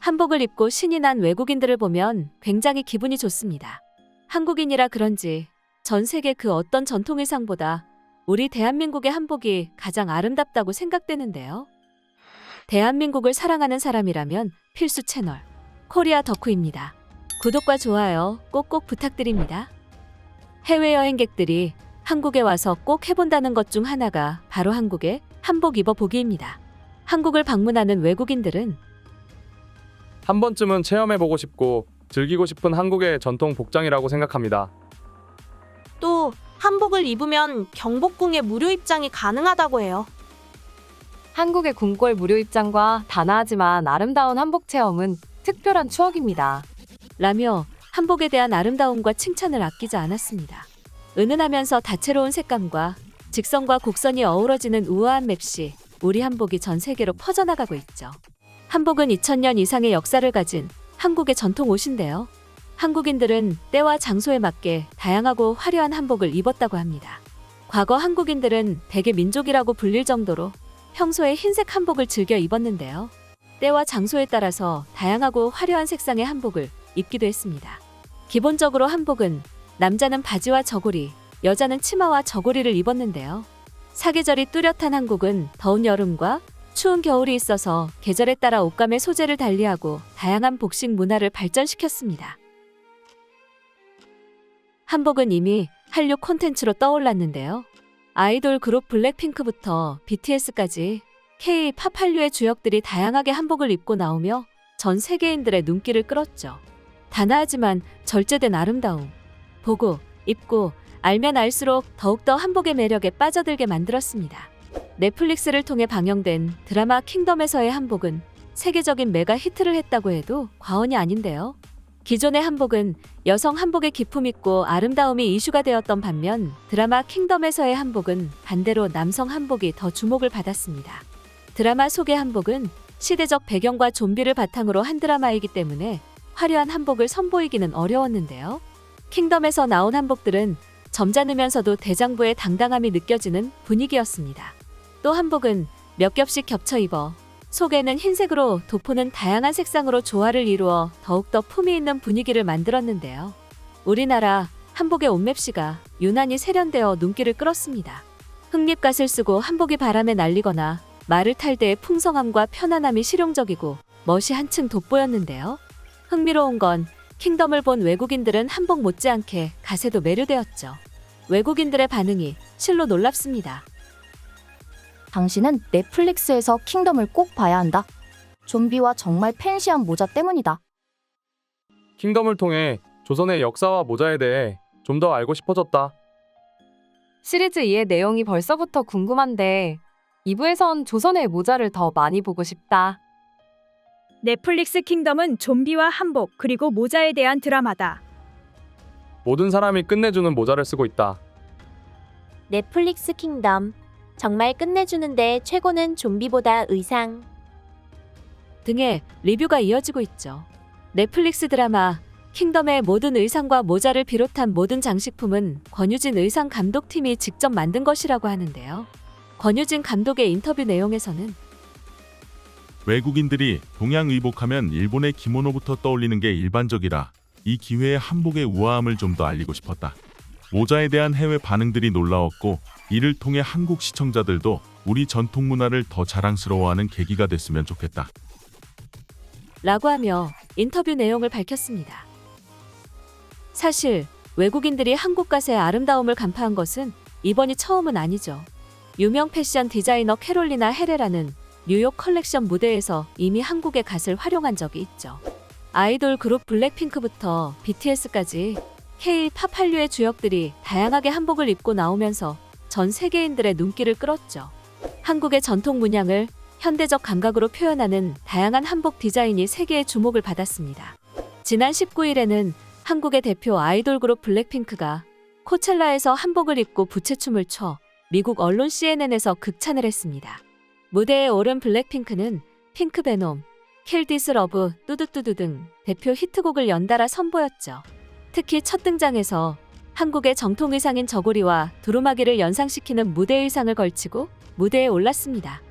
한복을 입고 신이 난 외국인들을 보면 굉장히 기분이 좋습니다. 한국인이라 그런지 전 세계 그 어떤 전통 의상보다 우리 대한민국의 한복이 가장 아름답다고 생각되는데요. 대한민국을 사랑하는 사람이라면 필수 채널 코리아 덕후입니다. 구독과 좋아요 꼭꼭 부탁드립니다. 해외여행객들이 한국에 와서 꼭 해본다는 것 중 하나가 바로 한국의 한복 입어보기입니다. 한국을 방문하는 외국인들은 한 번쯤은 체험해보고 싶고 즐기고 싶은 한국의 전통 복장이라고 생각합니다. 또 한복을 입으면 경복궁에 무료 입장이 가능하다고 해요. 한국의 궁궐 무료 입장과 단아하지만 아름다운 한복 체험은 특별한 추억입니다. 라며 한복에 대한 아름다움과 칭찬을 아끼지 않았습니다. 은은하면서 다채로운 색감과 직선과 곡선이 어우러지는 우아한 맵시, 우리 한복이 전 세계로 퍼져나가고 있죠. 한복은 2000년 이상의 역사를 가진 한국의 전통 옷인데요. 한국인들은 때와 장소에 맞게 다양하고 화려한 한복을 입었다고 합니다. 과거 한국인들은 백의 민족이라고 불릴 정도로 평소에 흰색 한복을 즐겨 입었는데요. 때와 장소에 따라서 다양하고 화려한 색상의 한복을 입기도 했습니다. 기본적으로 한복은 남자는 바지와 저고리, 여자는 치마와 저고리를 입었는데요. 사계절이 뚜렷한 한국은 더운 여름과 추운 겨울이 있어서 계절에 따라 옷감의 소재를 달리하고 다양한 복식 문화를 발전시켰습니다. 한복은 이미 한류 콘텐츠로 떠올랐는데요. 아이돌 그룹 블랙핑크부터 BTS까지 K-팝 한류의 주역들이 다양하게 한복을 입고 나오며 전 세계인들의 눈길을 끌었죠. 단아하지만 절제된 아름다움. 보고, 입고, 알면 알수록 더욱더 한복의 매력에 빠져들게 만들었습니다. 넷플릭스를 통해 방영된 드라마 킹덤에서의 한복은 세계적인 메가 히트를 했다고 해도 과언이 아닌데요. 기존의 한복은 여성 한복의 기품 있고 아름다움이 이슈가 되었던 반면 드라마 킹덤에서의 한복은 반대로 남성 한복이 더 주목을 받았습니다. 드라마 속의 한복은 시대적 배경과 좀비를 바탕으로 한 드라마이기 때문에 화려한 한복을 선보이기는 어려웠는데요. 킹덤에서 나온 한복들은 점잖으면서도 대장부의 당당함이 느껴지는 분위기였습니다. 또 한복은 몇 겹씩 겹쳐 입어 속에는 흰색으로 도포는 다양한 색상으로 조화를 이루어 더욱더 품위 있는 분위기를 만들었는데요. 우리나라 한복의 옷맵시가 유난히 세련되어 눈길을 끌었습니다. 흑립갓을 쓰고 한복이 바람에 날리거나 말을 탈 때의 풍성함과 편안함이 실용적이고 멋이 한층 돋보였는데요. 흥미로운 건 킹덤을 본 외국인들은 한복 못지않게 가세도 매료되었죠. 외국인들의 반응이 실로 놀랍습니다. 당신은 넷플릭스에서 킹덤을 꼭 봐야 한다. 좀비와 정말 팬시한 모자 때문이다. 킹덤을 통해 조선의 역사와 모자에 대해 좀 더 알고 싶어졌다. 시리즈 2의 내용이 벌써부터 궁금한데 2부에선 조선의 모자를 더 많이 보고 싶다. 넷플릭스 킹덤은 좀비와 한복 그리고 모자에 대한 드라마다. 모든 사람이 끝내주는 모자를 쓰고 있다. 넷플릭스 킹덤. 정말 끝내주는데 최고는 좀비보다 의상. 등의 리뷰가 이어지고 있죠. 넷플릭스 드라마 킹덤의 모든 의상과 모자를 비롯한 모든 장식품은 권유진 의상 감독팀이 직접 만든 것이라고 하는데요. 권유진 감독의 인터뷰 내용에서는 외국인들이 동양 의복하면 일본의 기모노부터 떠올리는 게 일반적이라 이 기회에 한복의 우아함을 좀 더 알리고 싶었다. 모자에 대한 해외 반응들이 놀라웠고 이를 통해 한국 시청자들도 우리 전통 문화를 더 자랑스러워하는 계기가 됐으면 좋겠다. 라고 하며 인터뷰 내용을 밝혔습니다. 사실 외국인들이 한국 갓의 아름다움을 간파한 것은 이번이 처음은 아니죠. 유명 패션 디자이너 캐롤리나 헤레라는 뉴욕 컬렉션 무대에서 이미 한국의 갓을 활용한 적이 있죠. 아이돌 그룹 블랙핑크부터 BTS까지 K-팝 한류의 주역들이 다양하게 한복을 입고 나오면서 전 세계인들의 눈길을 끌었죠. 한국의 전통 문양을 현대적 감각으로 표현하는 다양한 한복 디자인이 세계의 주목을 받았습니다. 지난 19일에는 한국의 대표 아이돌 그룹 블랙핑크가 코첼라에서 한복을 입고 부채춤을 춰 미국 언론 CNN에서 극찬을 했습니다. 무대에 오른 블랙핑크는 핑크 베놈, 킬 디스 러브, 뚜두뚜두 등 대표 히트곡을 연달아 선보였죠. 특히 첫 등장에서 한국의 정통 의상인 저고리와 두루마기를 연상시키는 무대 의상을 걸치고 무대에 올랐습니다.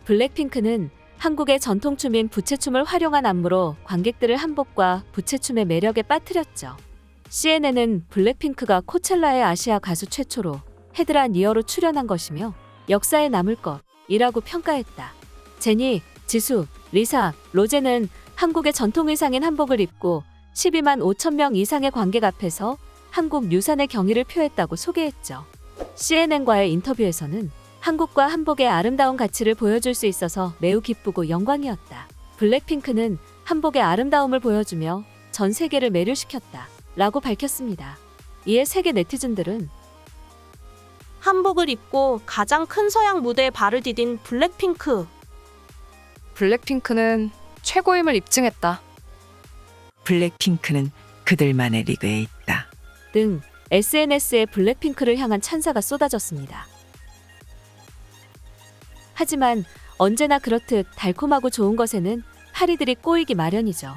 블랙핑크는 한국의 전통춤인 부채춤을 활용한 안무로 관객들을 한복과 부채춤의 매력에 빠뜨렸죠. CNN은 블랙핑크가 코첼라의 아시아 가수 최초로 헤드라이너로 출연한 것이며 역사에 남을 것이라고 평가했다. 제니, 지수, 리사, 로제는 한국의 전통 의상인 한복을 입고 12만 5천 명 이상의 관객 앞에서 한국 유산의 경의를 표했다고 소개했죠. CNN과의 인터뷰에서는 한국과 한복의 아름다운 가치를 보여줄 수 있어서 매우 기쁘고 영광이었다. 블랙핑크는 한복의 아름다움을 보여주며 전 세계를 매료시켰다. 라고 밝혔습니다. 이에 세계 네티즌들은 한복을 입고 가장 큰 서양 무대에 발을 디딘 블랙핑크. 블랙핑크는 최고임을 입증했다. 블랙핑크는 그들만의 리그에 있다. 등 SNS에 블랙핑크를 향한 찬사가 쏟아졌습니다. 하지만 언제나 그렇듯 달콤하고 좋은 것에는 파리들이 꼬이기 마련이죠.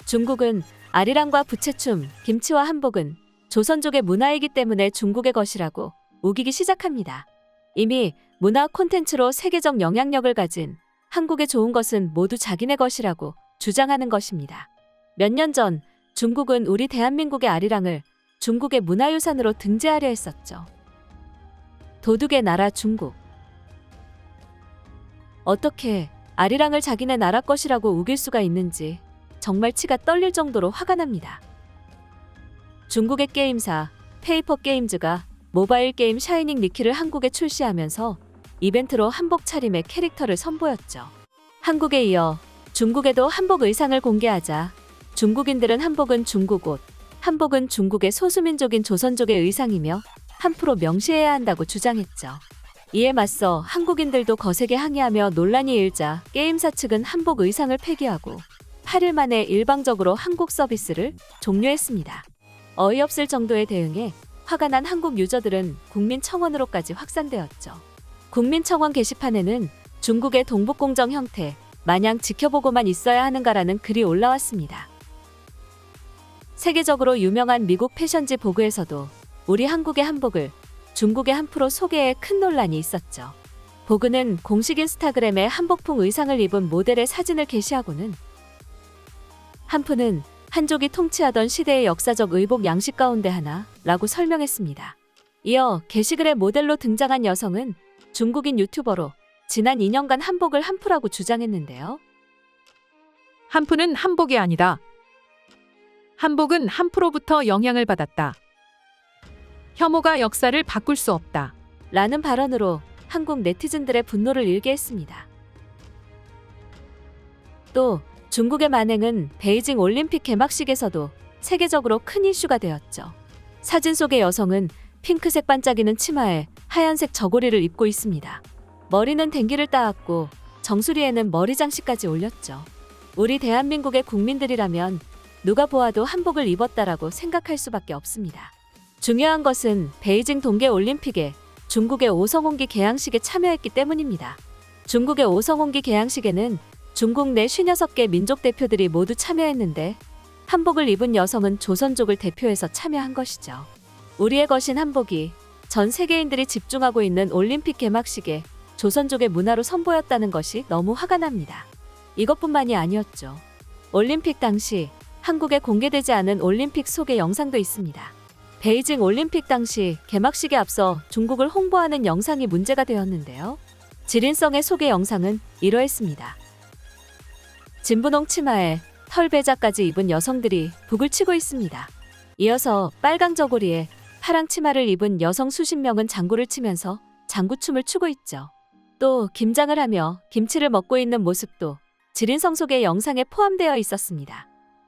중국은 아리랑과 부채춤, 김치와 한복은 조선족의 문화이기 때문에 중국의 것이라고 우기기 시작합니다. 이미 문화 콘텐츠로 세계적 영향력을 가진 한국의 좋은 것은 모두 자기네 것이라고 주장하는 것입니다. 몇 년 전 중국은 우리 대한민국의 아리랑을 중국의 문화유산으로 등재하려 했었죠. 도둑의 나라 중국. 어떻게 아리랑을 자기네 나라 것이라고 우길 수가 있는지 정말 치가 떨릴 정도로 화가 납니다. 중국의 게임사 페이퍼 게임즈가 모바일 게임 샤이닝 리키를 한국에 출시하면서 이벤트로 한복 차림의 캐릭터를 선보였죠. 한국에 이어 중국에도 한복 의상을 공개하자 중국인들은 한복은 중국 옷, 한복은 중국의 소수민족인 조선족의 의상이며 한프로 명시해야 한다고 주장했죠. 이에 맞서 한국인들도 거세게 항의하며 논란이 일자 게임사 측은 한복 의상을 폐기하고 8일 만에 일방적으로 한국 서비스를 종료했습니다. 어이없을 정도의 대응에 화가 난 한국 유저들은 국민청원으로까지 확산되었죠. 국민청원 게시판에는 중국의 동북공정 형태 마냥 지켜보고만 있어야 하는가라는 글이 올라왔습니다. 세계적으로 유명한 미국 패션지 보그에서도 우리 한국의 한복을 중국의 한프로 소개에 큰 논란이 있었죠. 보그는 공식 인스타그램에 한복풍 의상을 입은 모델의 사진을 게시하고는 한프는 한족이 통치하던 시대의 역사적 의복 양식 가운데 하나라고 설명했습니다. 이어 게시글에 모델로 등장한 여성은 중국인 유튜버로 지난 2년간 한복을 한프라고 주장했는데요. 한프는 한복이 아니다. 한복은 한프로부터 영향을 받았다. 혐오가 역사를 바꿀 수 없다. 라는 발언으로 한국 네티즌들의 분노를 일게 했습니다. 또 중국의 만행은 베이징 올림픽 개막식에서도 세계적으로 큰 이슈가 되었죠. 사진 속의 여성은 핑크색 반짝이는 치마에 하얀색 저고리를 입고 있습니다. 머리는 댕기를 따았고 정수리에는 머리 장식까지 올렸죠. 우리 대한민국의 국민들이라면 누가 보아도 한복을 입었다라고 생각할 수밖에 없습니다. 중요한 것은 베이징 동계올림픽에 중국의 오성홍기 개항식에 참여했기 때문입니다. 중국의 오성홍기 개항식에는 중국 내 56개 민족 대표들이 모두 참여했는데 한복을 입은 여성은 조선족을 대표해서 참여한 것이죠. 우리의 것인 한복이 전 세계인들이 집중하고 있는 올림픽 개막식에 조선족의 문화로 선보였다는 것이 너무 화가 납니다. 이것뿐만이 아니었죠. 올림픽 당시 한국에 공개되지 않은 올림픽 소개 영상도 있습니다. 베이징 올림픽 당시 개막식에 앞서 중국을 홍보하는 영상이 문제가 되었는데요. 지린성의 소개 영상은 이러했습니다. 진분홍 치마에 털배자까지 입은 여성들이 북을 치고 있습니다. 이어서 빨강 저고리에 파랑 치마를 입은 여성 수십 명은 장구를 치면서 장구춤을 추고 있죠. 또 김장을 하며 김치를 먹고 있는 모습도 지린성 속의 영상에 포함되어 있었습니다.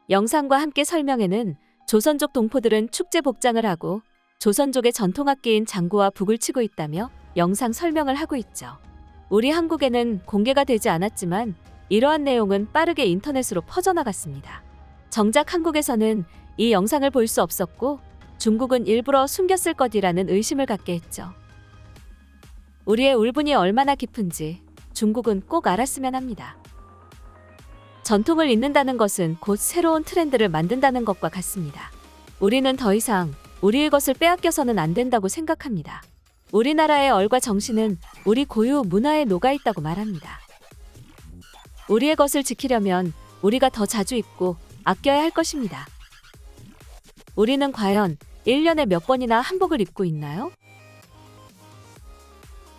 영상과 함께 설명에는 조선족 동포들은 축제 복장을 하고 조선족의 전통악기인 장구와 북을 치고 있다며 영상 설명을 하고 있죠. 우리 한국에는 공개가 되지 않았지만 이러한 내용은 빠르게 인터넷으로 퍼져나갔습니다. 정작 한국에서는 이 영상을 볼 수 없었고 중국은 일부러 숨겼을 것이라는 의심을 갖게 했죠. 우리의 울분이 얼마나 깊은지 중국은 꼭 알았으면 합니다. 전통을 잇는다는 것은 곧 새로운 트렌드를 만든다는 것과 같습니다. 우리는 더 이상 우리의 것을 빼앗겨서는 안 된다고 생각합니다. 우리나라의 얼과 정신은 우리 고유 문화에 녹아있다고 말합니다. 우리의 것을 지키려면 우리가 더 자주 입고 아껴야 할 것입니다. 우리는 과연 1년에 몇 번이나 한복을 입고 있나요?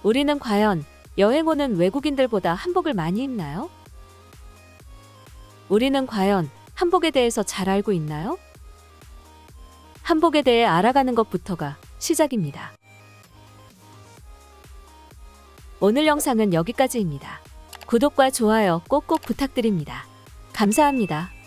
우리는 과연 여행 오는 외국인들보다 한복을 많이 입나요? 우리는 과연 한복에 대해서 잘 알고 있나요? 한복에 대해 알아가는 것부터가 시작입니다. 오늘 영상은 여기까지입니다. 구독과 좋아요 꼭꼭 부탁드립니다. 감사합니다.